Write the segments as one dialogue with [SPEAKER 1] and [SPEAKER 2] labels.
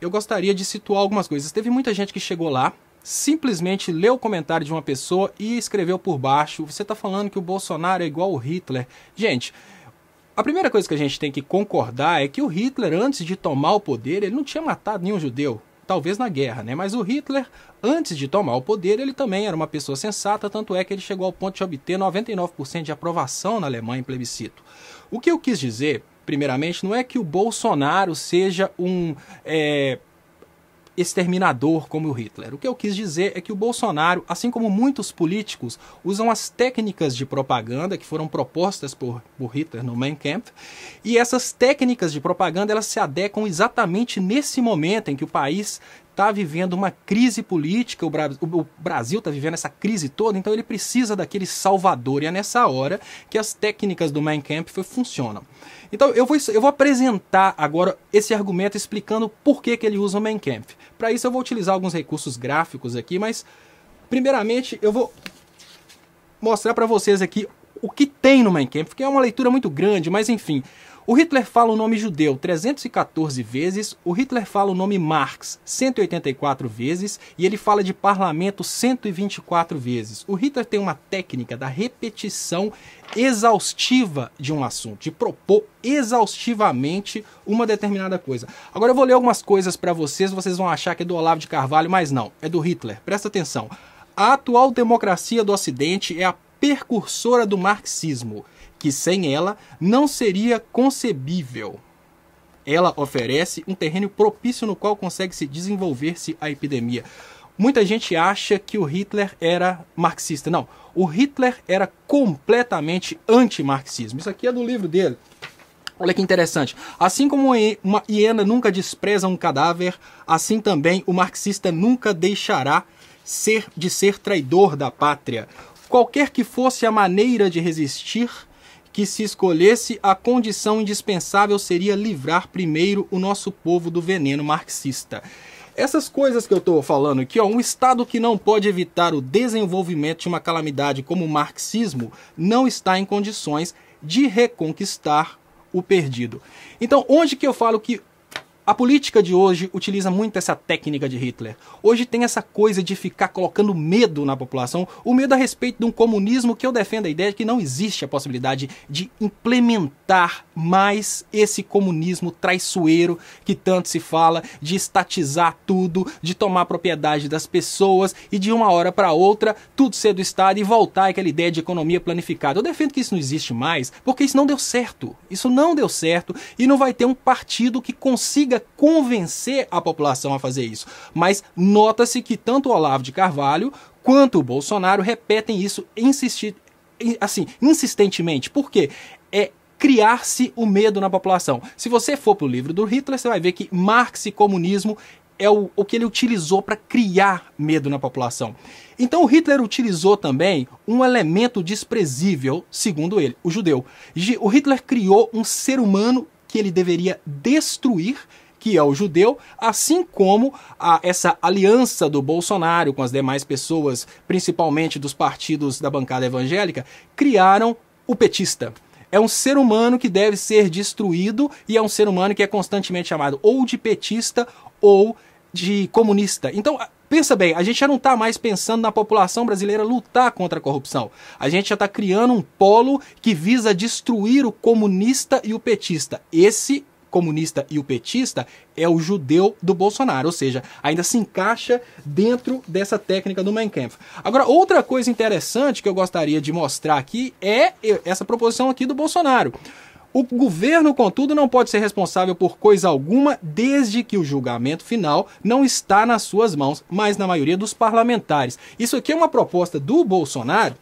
[SPEAKER 1] eu gostaria de situar algumas coisas. Teve muita gente que chegou lá, simplesmente leu o comentário de uma pessoa e escreveu por baixo: você está falando que o Bolsonaro é igual o Hitler. Gente, a primeira coisa que a gente tem que concordar é que o Hitler, antes de tomar o poder, ele não tinha matado nenhum judeu. Talvez na guerra, né? Mas o Hitler, antes de tomar o poder, ele também era uma pessoa sensata, tanto é que ele chegou ao ponto de obter 99% de aprovação na Alemanha em plebiscito. O que eu quis dizer, primeiramente, não é que o Bolsonaro seja um exterminador como o Hitler. O que eu quis dizer é que o Bolsonaro, assim como muitos políticos, usam as técnicas de propaganda que foram propostas por Hitler no Mein Kampf, e essas técnicas de propaganda elas se adequam exatamente nesse momento em que o país está vivendo uma crise política, o Brasil está vivendo essa crise toda, então ele precisa daquele salvador, e é nessa hora que as técnicas do Mein Kampf funcionam. Então eu vou apresentar agora esse argumento explicando por que ele usa o Mein Kampf. Para isso eu vou utilizar alguns recursos gráficos aqui, mas primeiramente eu vou mostrar para vocês aqui o que tem no Mein Kampf, que é uma leitura muito grande, mas enfim. O Hitler fala o nome judeu 314 vezes, o Hitler fala o nome Marx 184 vezes e ele fala de parlamento 124 vezes. O Hitler tem uma técnica da repetição exaustiva de um assunto, de propor exaustivamente uma determinada coisa. Agora eu vou ler algumas coisas para vocês vão achar que é do Olavo de Carvalho, mas não, é do Hitler. Presta atenção. A atual democracia do Ocidente é a precursora do marxismo, que sem ela não seria concebível. Ela oferece um terreno propício no qual consegue se desenvolver-se a epidemia. Muita gente acha que o Hitler era marxista. Não, o Hitler era completamente anti-marxismo. Isso aqui é do livro dele. Olha que interessante. Assim como uma hiena nunca despreza um cadáver, assim também o marxista nunca deixará de ser traidor da pátria. Qualquer que fosse a maneira de resistir que se escolhesse, a condição indispensável seria livrar primeiro o nosso povo do veneno marxista. Essas coisas que eu estou falando aqui, um Estado que não pode evitar o desenvolvimento de uma calamidade como o marxismo, não está em condições de reconquistar o perdido. Então, onde que eu falo que a política de hoje utiliza muito essa técnica de Hitler? Hoje tem essa coisa de ficar colocando medo na população, o medo a respeito de um comunismo que eu defendo a ideia de que não existe a possibilidade de implementar mais esse comunismo traiçoeiro que tanto se fala, de estatizar tudo, de tomar propriedade das pessoas e de uma hora para outra tudo ser do Estado e voltar àquela ideia de economia planificada. Eu defendo que isso não existe mais, porque isso não deu certo. Isso não deu certo e não vai ter um partido que consiga convencer a população a fazer isso. Mas nota-se que tanto o Olavo de Carvalho quanto o Bolsonaro repetem isso insistentemente. Por quê? É criar-se o medo na população. Se você for para o livro do Hitler, você vai ver que Marx e comunismo é o que ele utilizou para criar medo na população. Então o Hitler utilizou também um elemento desprezível, segundo ele, o judeu. O Hitler criou um ser humano que ele deveria destruir, que é o judeu, assim como essa aliança do Bolsonaro com as demais pessoas, principalmente dos partidos da bancada evangélica, criaram o petista. É um ser humano que deve ser destruído e é um ser humano que é constantemente chamado ou de petista ou de comunista. Então, pensa bem, a gente já não está mais pensando na população brasileira lutar contra a corrupção. A gente já está criando um polo que visa destruir o comunista e o petista. Esse comunista e o petista é o judeu do Bolsonaro, ou seja, ainda se encaixa dentro dessa técnica do Mein Kampf. Agora, outra coisa interessante que eu gostaria de mostrar aqui é essa proposição aqui do Bolsonaro. O governo, contudo, não pode ser responsável por coisa alguma desde que o julgamento final não está nas suas mãos, mas na maioria dos parlamentares. Isso aqui é uma proposta do Bolsonaro,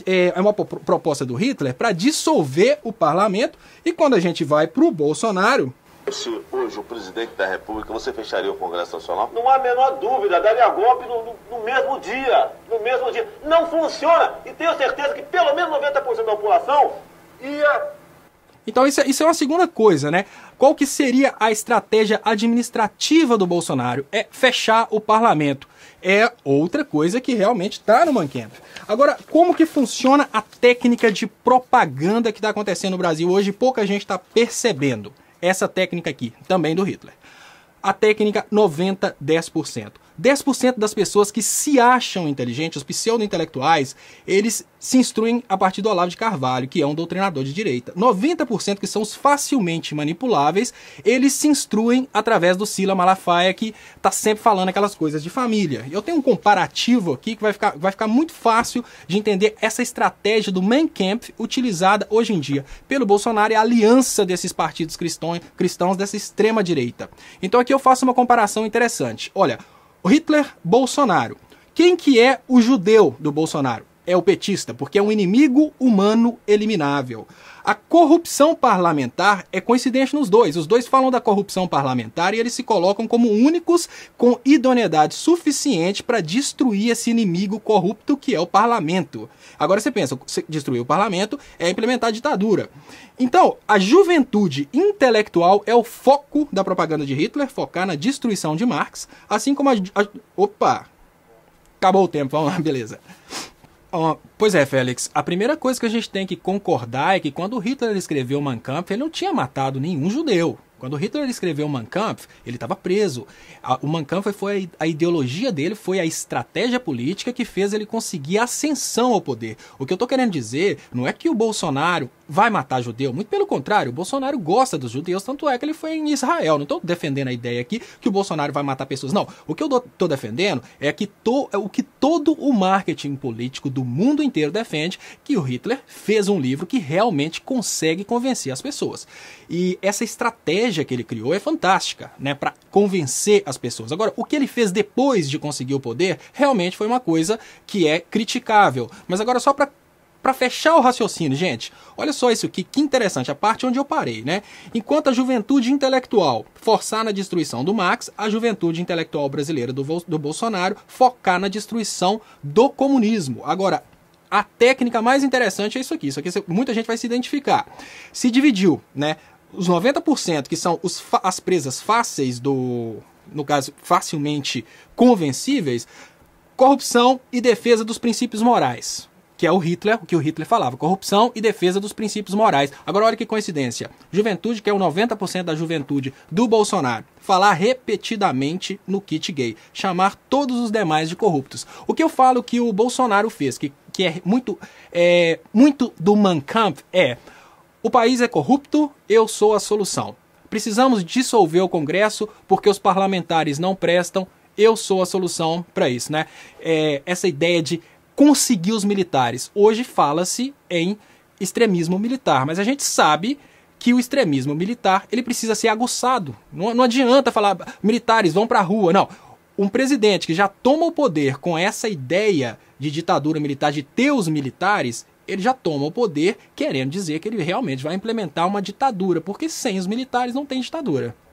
[SPEAKER 1] é uma proposta do Hitler para dissolver o parlamento, e quando a gente vai para o Bolsonaro...
[SPEAKER 2] Se hoje o presidente da República, você fecharia o Congresso Nacional? Não há a menor dúvida, daria golpe no mesmo dia. No mesmo dia. Não funciona, e tenho certeza que pelo menos 90% da população ia...
[SPEAKER 1] Então isso é uma segunda coisa, né? Qual que seria a estratégia administrativa do Bolsonaro? É fechar o parlamento. É outra coisa que realmente está no Mein Kampf. Agora, como que funciona a técnica de propaganda que está acontecendo no Brasil hoje? Pouca gente está percebendo essa técnica aqui, também do Hitler. A técnica 90-10%. 10% das pessoas que se acham inteligentes, os pseudo-intelectuais, eles se instruem a partir do Olavo de Carvalho, que é um doutrinador de direita. 90%, que são os facilmente manipuláveis, eles se instruem através do Sila Malafaia, que está sempre falando aquelas coisas de família. Eu tenho um comparativo aqui que vai ficar muito fácil de entender essa estratégia do Mein Kampf utilizada hoje em dia pelo Bolsonaro e a aliança desses partidos cristãos dessa extrema direita. Então aqui eu faço uma comparação interessante. Olha, o Hitler, Bolsonaro. Quem que é o judeu do Bolsonaro? É o petista, porque é um inimigo humano eliminável. A corrupção parlamentar é coincidente nos dois. Os dois falam da corrupção parlamentar e eles se colocam como únicos com idoneidade suficiente para destruir esse inimigo corrupto que é o parlamento. Agora você pensa, destruir o parlamento é implementar a ditadura. Então, a juventude intelectual é o foco da propaganda de Hitler, focar na destruição de Marx, assim como Opa! Acabou o tempo, vamos lá, beleza. Pois é, Félix, a primeira coisa que a gente tem que concordar é que quando Hitler escreveu Mein Kampf, ele não tinha matado nenhum judeu. Quando Hitler escreveu Mein Kampf, ele estava preso. O Mein Kampf foi a ideologia dele, foi a estratégia política que fez ele conseguir a ascensão ao poder. O que eu estou querendo dizer não é que o Bolsonaro vai matar judeu, muito pelo contrário, o Bolsonaro gosta dos judeus, tanto é que ele foi em Israel. Não estou defendendo a ideia aqui que o Bolsonaro vai matar pessoas, não. O que eu estou defendendo é que o que todo o marketing político do mundo inteiro defende, que o Hitler fez um livro que realmente consegue convencer as pessoas. E essa estratégia que ele criou é fantástica, né, para convencer as pessoas. Agora, o que ele fez depois de conseguir o poder realmente foi uma coisa que é criticável. Mas agora só para fechar o raciocínio, gente, olha só isso aqui, que interessante, a parte onde eu parei, né? Enquanto a juventude intelectual forçar na destruição do Marx, a juventude intelectual brasileira do Bolsonaro focar na destruição do comunismo. Agora, a técnica mais interessante é isso aqui muita gente vai se identificar. Se dividiu, né? Os 90% que são as presas fáceis no caso, facilmente convencíveis, corrupção e defesa dos princípios morais. Que é o que o Hitler falava, corrupção e defesa dos princípios morais. Agora olha que coincidência, juventude, que é o 90% da juventude do Bolsonaro, falar repetidamente no kit gay, chamar todos os demais de corruptos. O que eu falo que o Bolsonaro fez, que é muito do Mein Kampf, o país é corrupto, eu sou a solução. Precisamos dissolver o Congresso porque os parlamentares não prestam, eu sou a solução para isso, né? Essa ideia de conseguir os militares. Hoje fala-se em extremismo militar, mas a gente sabe que o extremismo militar ele precisa ser aguçado. Não adianta falar militares vão para a rua, não. Um presidente que já toma o poder com essa ideia de ditadura militar, de ter os militares, ele já toma o poder querendo dizer que ele realmente vai implementar uma ditadura, porque sem os militares não tem ditadura.